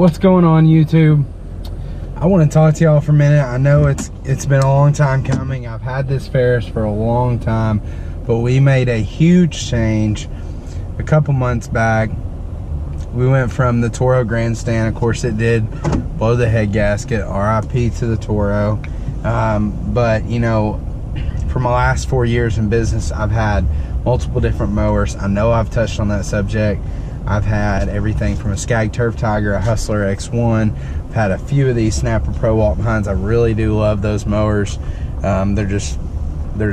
What's going on, YouTube? I want to talk to y'all for a minute. I know it's been a long time coming. I've had this Ferris for a long time, but we made a huge change a couple months back. We went from the Toro Grandstand. Of course, it did blow the head gasket. RIP to the Toro. But you know, for my last 4 years in business, I've had multiple different mowers. I know I've touched on that subject. I've had everything from a Skag Turf Tiger, a Hustler X1. I've had a few of these Snapper Pro Walk Behinds. I really do love those mowers. They're just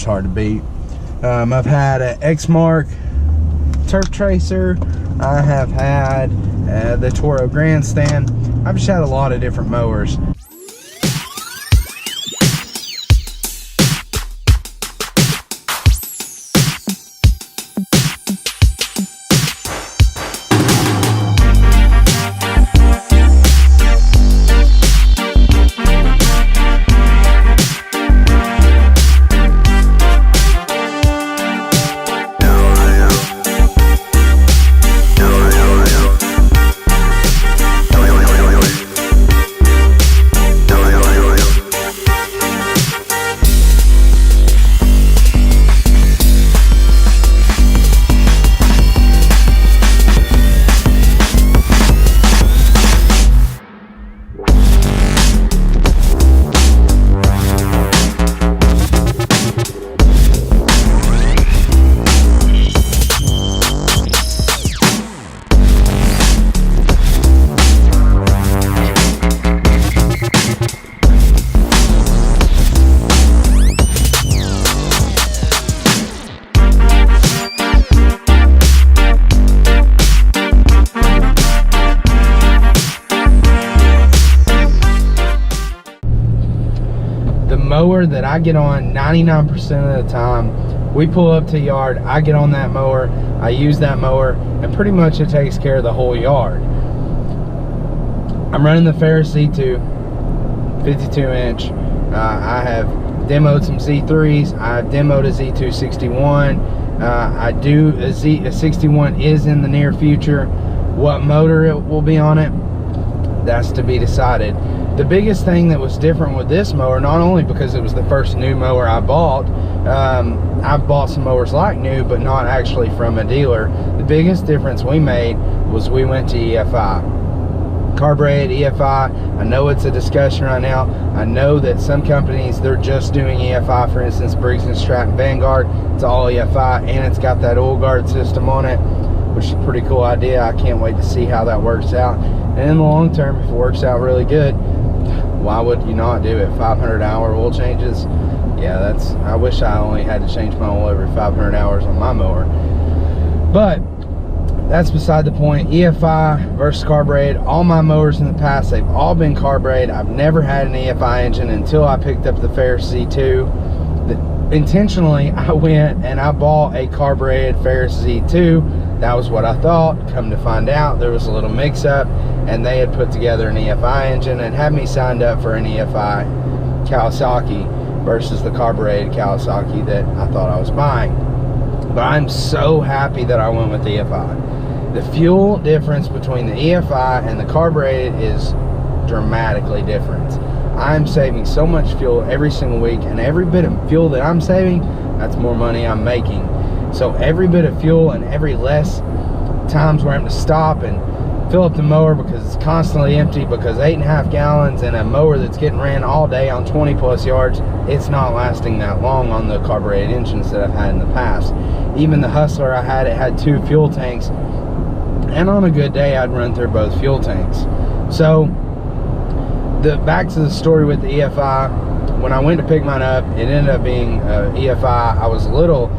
hard to beat. I've had an Exmark Turf Tracer. I have had the Toro Grandstand. I've just had a lot of different mowers. Mower that I get on 99% of the time, we pull up to yard, I get on that mower, I use that mower, and pretty much it takes care of the whole yard. I'm running the Ferris Z2 52 inch. I have demoed some Z3s. I've demoed a Z261. I do a 61 is in the near future. What motor it will be on it, that's to be decided. The biggest thing that was different with this mower, not only because it was the first new mower I bought, I've bought some mowers like new, but not actually from a dealer. The biggest difference we made was we went to EFI. Carbureted EFI. I know it's a discussion right now. I know that some companies, they're just doing EFI. For instance, Briggs & Stratton Vanguard, it's all EFI, and it's got that oil guard system on it, which is a pretty cool idea. I can't wait to see how that works out. And in the long term, if it works out really good, why would you not do it? 500-hour oil changes. Yeah, I wish I only had to change my oil every 500 hours on my mower. But that's beside the point. EFI versus carbureted. All my mowers in the past, they've all been carbureted. I've never had an EFI engine until I picked up the Ferris Z2. Intentionally, I went and I bought a carbureted Ferris Z2. That was what I thought. Come to find out, there was a little mix-up, and they had put together an EFI engine and had me signed up for an EFI Kawasaki versus the carbureted Kawasaki that I thought I was buying. But I'm so happy that I went with the EFI. The fuel difference between the EFI and the carbureted is dramatically different. I'm saving so much fuel every single week, and every bit of fuel that I'm saving, that's more money I'm making. So every bit of fuel and every less times where I'm to stop and fill up the mower because it's constantly empty, because 8.5 gallons in a mower that's getting ran all day on 20+ yards, it's not lasting that long on the carbureted engines that I've had in the past. Even the Hustler I had, it had 2 fuel tanks, and on a good day I'd run through both fuel tanks. So back to the story with the EFI. When I went to pick mine up, it ended up being EFI. I was a little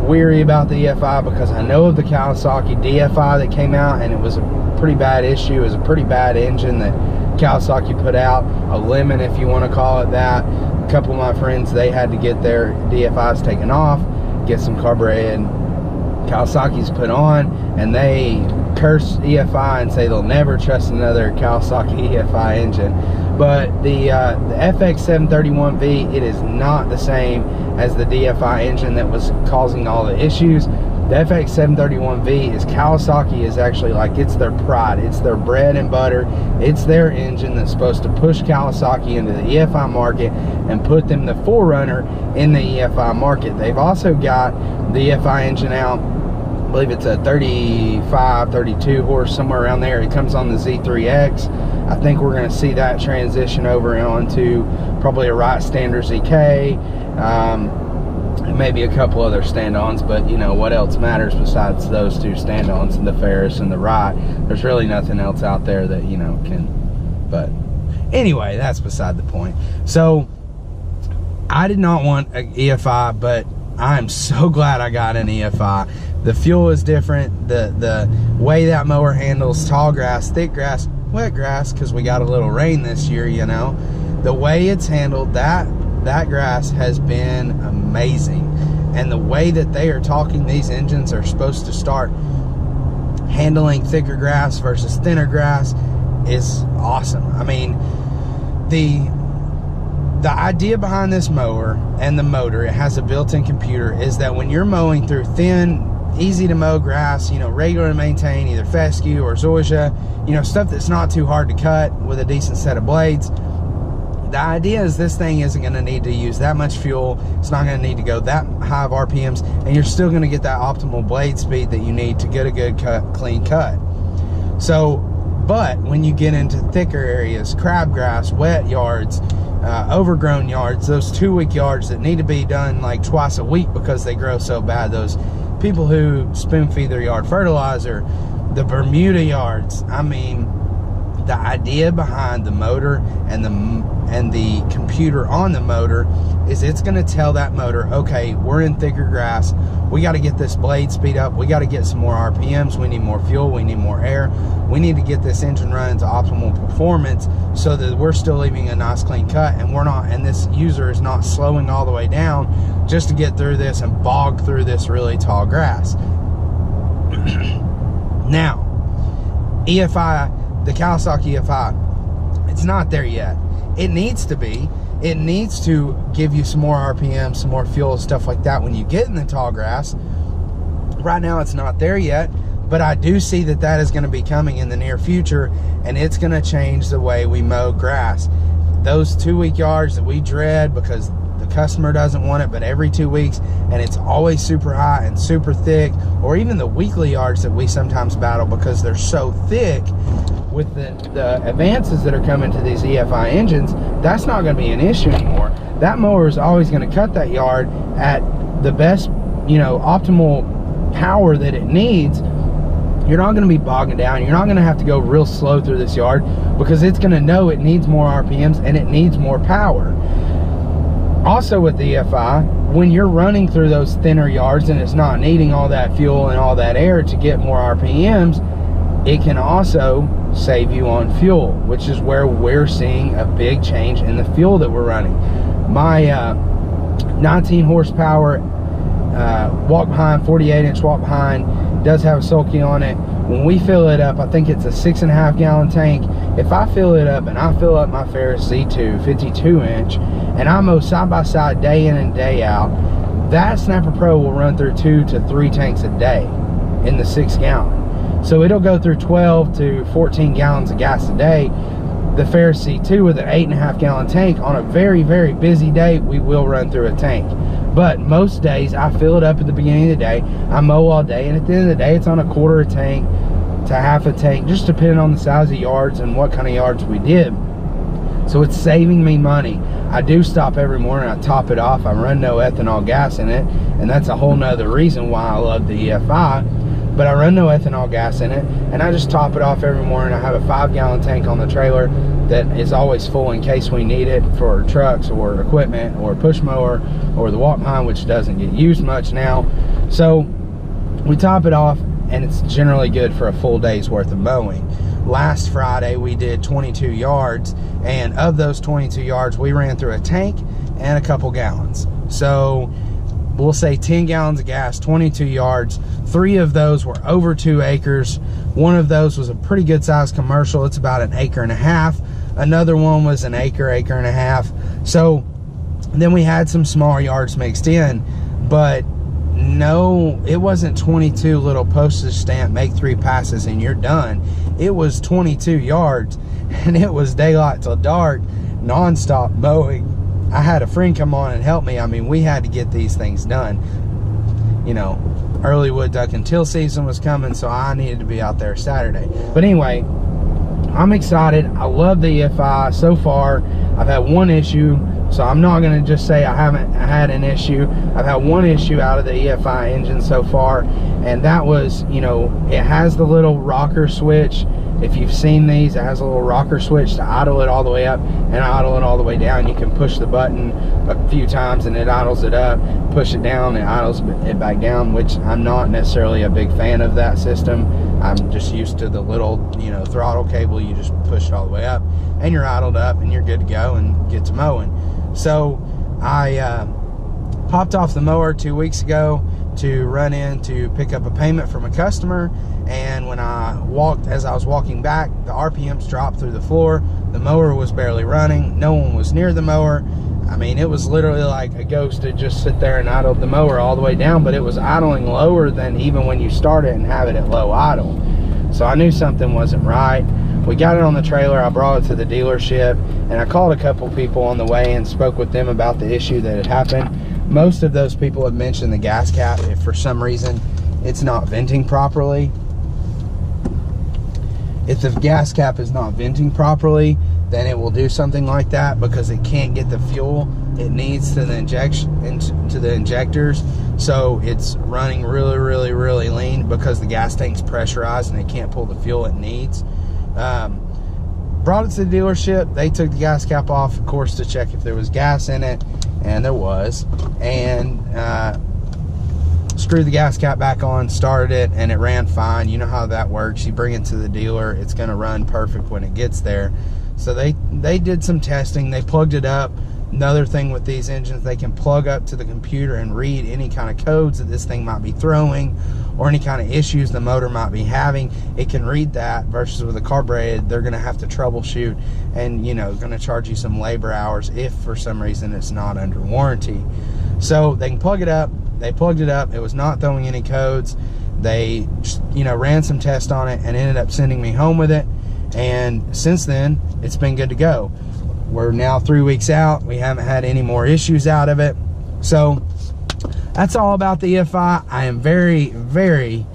weary about the EFI because I know of the Kawasaki DFI that came out, and it was a pretty bad issue. It was a pretty bad engine that Kawasaki put out, a lemon if you want to call it that. A couple of my friends, they had to get their DFIs taken off, get some carbureted Kawasaki's put on, and they curse EFI and say they'll never trust another Kawasaki EFI engine. But the FX731V, it is not the same as the DFI engine that was causing all the issues. The FX731V is Kawasaki is actually like, it's their pride, it's their bread and butter, it's their engine that's supposed to push Kawasaki into the EFI market and put them the forerunner in the EFI market. They've also got the EFI engine out, I believe it's a 35, 32 horse, somewhere around there. It comes on the Z3X. I think we're going to see that transition over onto probably a Wright Standard ZK, and maybe a couple other stand-ons, but you know, what else matters besides those two stand-ons, and the Ferris and the Wright? There's really nothing else out there that, you know, can, but anyway, that's beside the point. So I did not want an EFI, but I'm so glad I got an EFI. The fuel is different. The way that mower handles tall grass, thick grass, wet grass, because we got a little rain this year, you know. The way it's handled, that grass has been amazing. And the way that they are talking, these engines are supposed to start handling thicker grass versus thinner grass, is awesome. I mean, the idea behind this mower and the motor, it has a built-in computer, is that when you're mowing through thin, easy to mow grass, you know, regular to maintain, either fescue or zoysia, you know, stuff that's not too hard to cut with a decent set of blades, the idea is this thing isn't going to need to use that much fuel. It's not going to need to go that high of RPMs, and you're still going to get that optimal blade speed that you need to get a good cut, clean cut. So, but when you get into thicker areas, crabgrass, wet yards, overgrown yards, those 2-week yards that need to be done like twice a week because they grow so bad, those people who spoon feed their yard fertilizer, the Bermuda yards, I mean, the idea behind the motor and the computer on the motor is it's going to tell that motor, okay, we're in thicker grass, we got to get this blade speed up, we got to get some more RPMs, we need more fuel, we need more air, we need to get this engine running to optimal performance so that we're still leaving a nice clean cut, and we're not, and this user is not slowing all the way down just to get through this and bog through this really tall grass. Now, EFI, the Kawasaki EFI, it's not there yet. It needs to be. It needs to give you some more RPM, some more fuel, stuff like that when you get in the tall grass. Right now it's not there yet, but I do see that that is going to be coming in the near future, and it's going to change the way we mow grass. Those 2-week yards that we dread because the customer doesn't want it, but every 2 weeks, and it's always super high and super thick, or even the weekly yards that we sometimes battle because they're so thick. With the advances that are coming to these EFI engines, that's not going to be an issue anymore. That mower is always going to cut that yard at the best, you know, optimal power that it needs. You're not going to be bogging down. You're not going to have to go real slow through this yard because it's going to know it needs more RPMs and it needs more power. Also with the EFI, when you're running through those thinner yards and it's not needing all that fuel and all that air to get more RPMs, it can also save you on fuel, which is where we're seeing a big change in the fuel that we're running. My 19 horsepower walk behind, 48-inch walk behind, does have a sulky on it. When we fill it up, I think it's a 6.5 gallon tank. If I fill it up and I fill up my Ferris Z2 52-inch and I mow side by side day in and day out, that Snapper Pro will run through 2 to 3 tanks a day in the 6 gallon. So it'll go through 12 to 14 gallons of gas a day. The Ferris C2 with an 8.5 gallon tank, on a very, very busy day, we will run through a tank. But most days I fill it up at the beginning of the day, I mow all day, and at the end of the day it's on a quarter a tank to half a tank, just depending on the size of yards and what kind of yards we did. So it's saving me money. I do stop every morning, I top it off, I run no ethanol gas in it, and that's a whole nother reason why I love the EFI. But I run no ethanol gas in it, and I just top it off every morning. I have a 5 gallon tank on the trailer that is always full in case we need it for trucks or equipment or push mower or the walk behind, which doesn't get used much now. So we top it off, and it's generally good for a full day's worth of mowing. Last Friday we did 22 yards, and of those 22 yards we ran through a tank and a couple gallons. So we'll say 10 gallons of gas, 22 yards. 3 of those were over 2 acres. One of those was a pretty good sized commercial. It's about 1.5 acres. Another one was 1 acre, 1.5 acres. So then we had some smaller yards mixed in, but no, it wasn't 22 little postage stamp, make 3 passes and you're done. It was 22 yards, and it was daylight till dark, non-stop mowing. I had a friend come on and help me. I mean, we had to get these things done. You know, early wood duck and till season was coming, so I needed to be out there Saturday. But anyway, I'm excited. I love the EFI so far. I've had one issue, so I'm not going to just say I haven't had an issue. I've had one issue out of the EFI engine so far, and that was, you know, it has the little rocker switch. If you've seen these, it has a little rocker switch to idle it all the way up and idle it all the way down. You can push the button a few times and it idles it up, push it down, it idles it back down, which I'm not necessarily a big fan of that system. I'm just used to the little, you know, throttle cable. You just push it all the way up and you're idled up and you're good to go and get to mowing. So I popped off the mower 2 weeks ago to run in to pick up a payment from a customer, and when as I was walking back, the RPMs dropped through the floor. The mower was barely running. No one was near the mower. I mean, it was literally like a ghost to just sit there and idled the mower all the way down, but it was idling lower than even when you start it and have it at low idle. So I knew something wasn't right. We got it on the trailer. I brought it to the dealership, and I called a couple people on the way and spoke with them about the issue that had happened. Most of those people have mentioned the gas cap. If for some reason it's not venting properly, if the gas cap is not venting properly, then it will do something like that because it can't get the fuel it needs to the injectors. So it's running really lean because the gas tank's pressurized and it can't pull the fuel it needs. Brought it to the dealership. They took the gas cap off, of course, to check if there was gas in it, and there was. And screwed the gas cap back on, started it, and it ran fine. You know how that works. You bring it to the dealer, it's going to run perfect when it gets there. So they did some testing. They plugged it up. Another thing with these engines, they can plug up to the computer and read any kind of codes that this thing might be throwing or any kind of issues the motor might be having. It can read that, versus with a carbureted, they're going to have to troubleshoot and, you know, going to charge you some labor hours if for some reason it's not under warranty. So they can plug it up. They plugged it up. It was not throwing any codes. They, you know, ran some tests on it and ended up sending me home with it. And since then, it's been good to go. We're now 3 weeks out. We haven't had any more issues out of it. So that's all about the EFI. I am very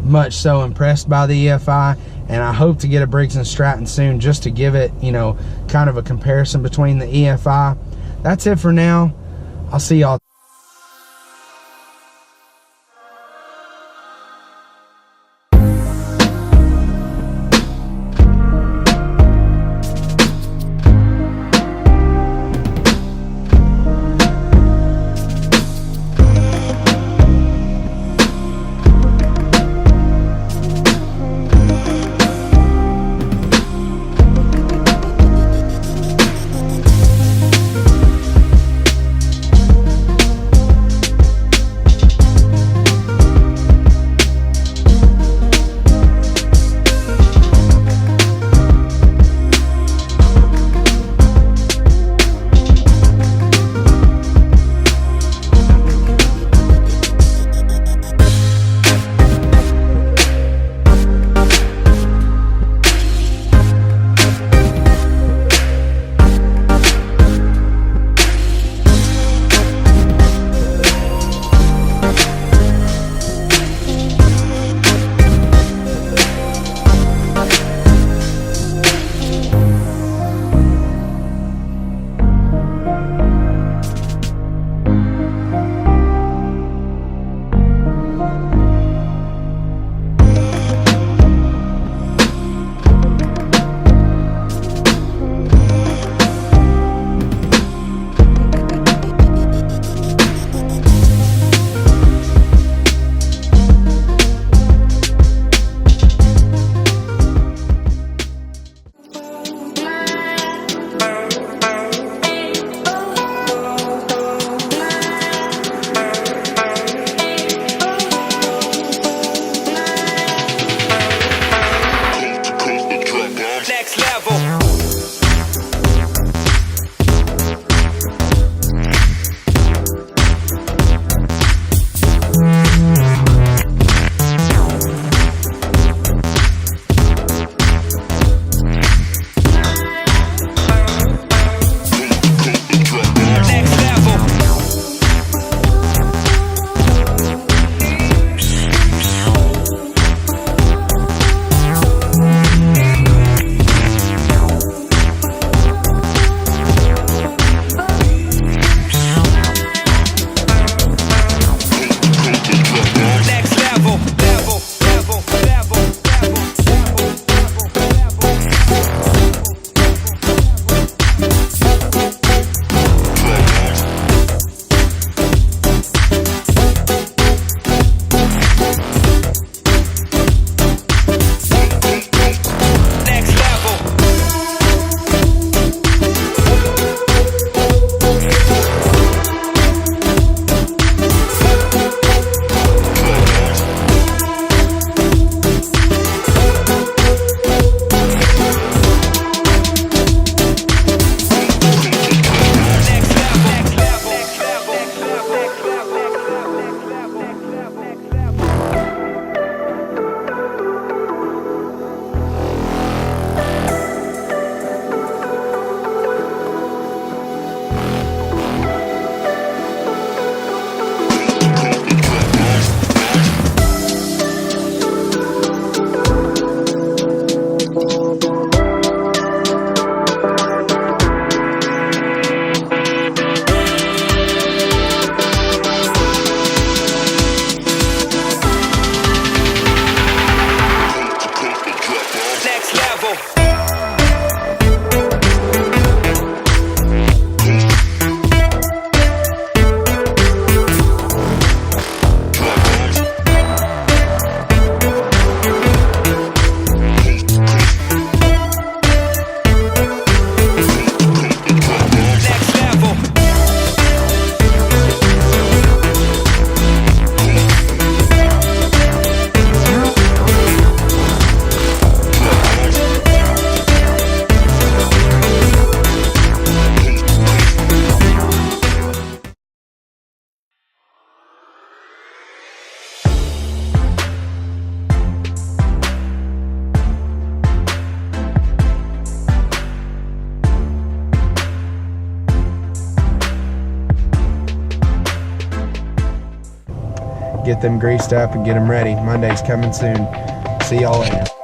much so impressed by the EFI, and I hope to get a Briggs & Stratton soon just to give it, you know, kind of a comparison between the EFI. That's it for now. I'll see y'all. get them greased up and get them ready. Monday's coming soon. See y'all later.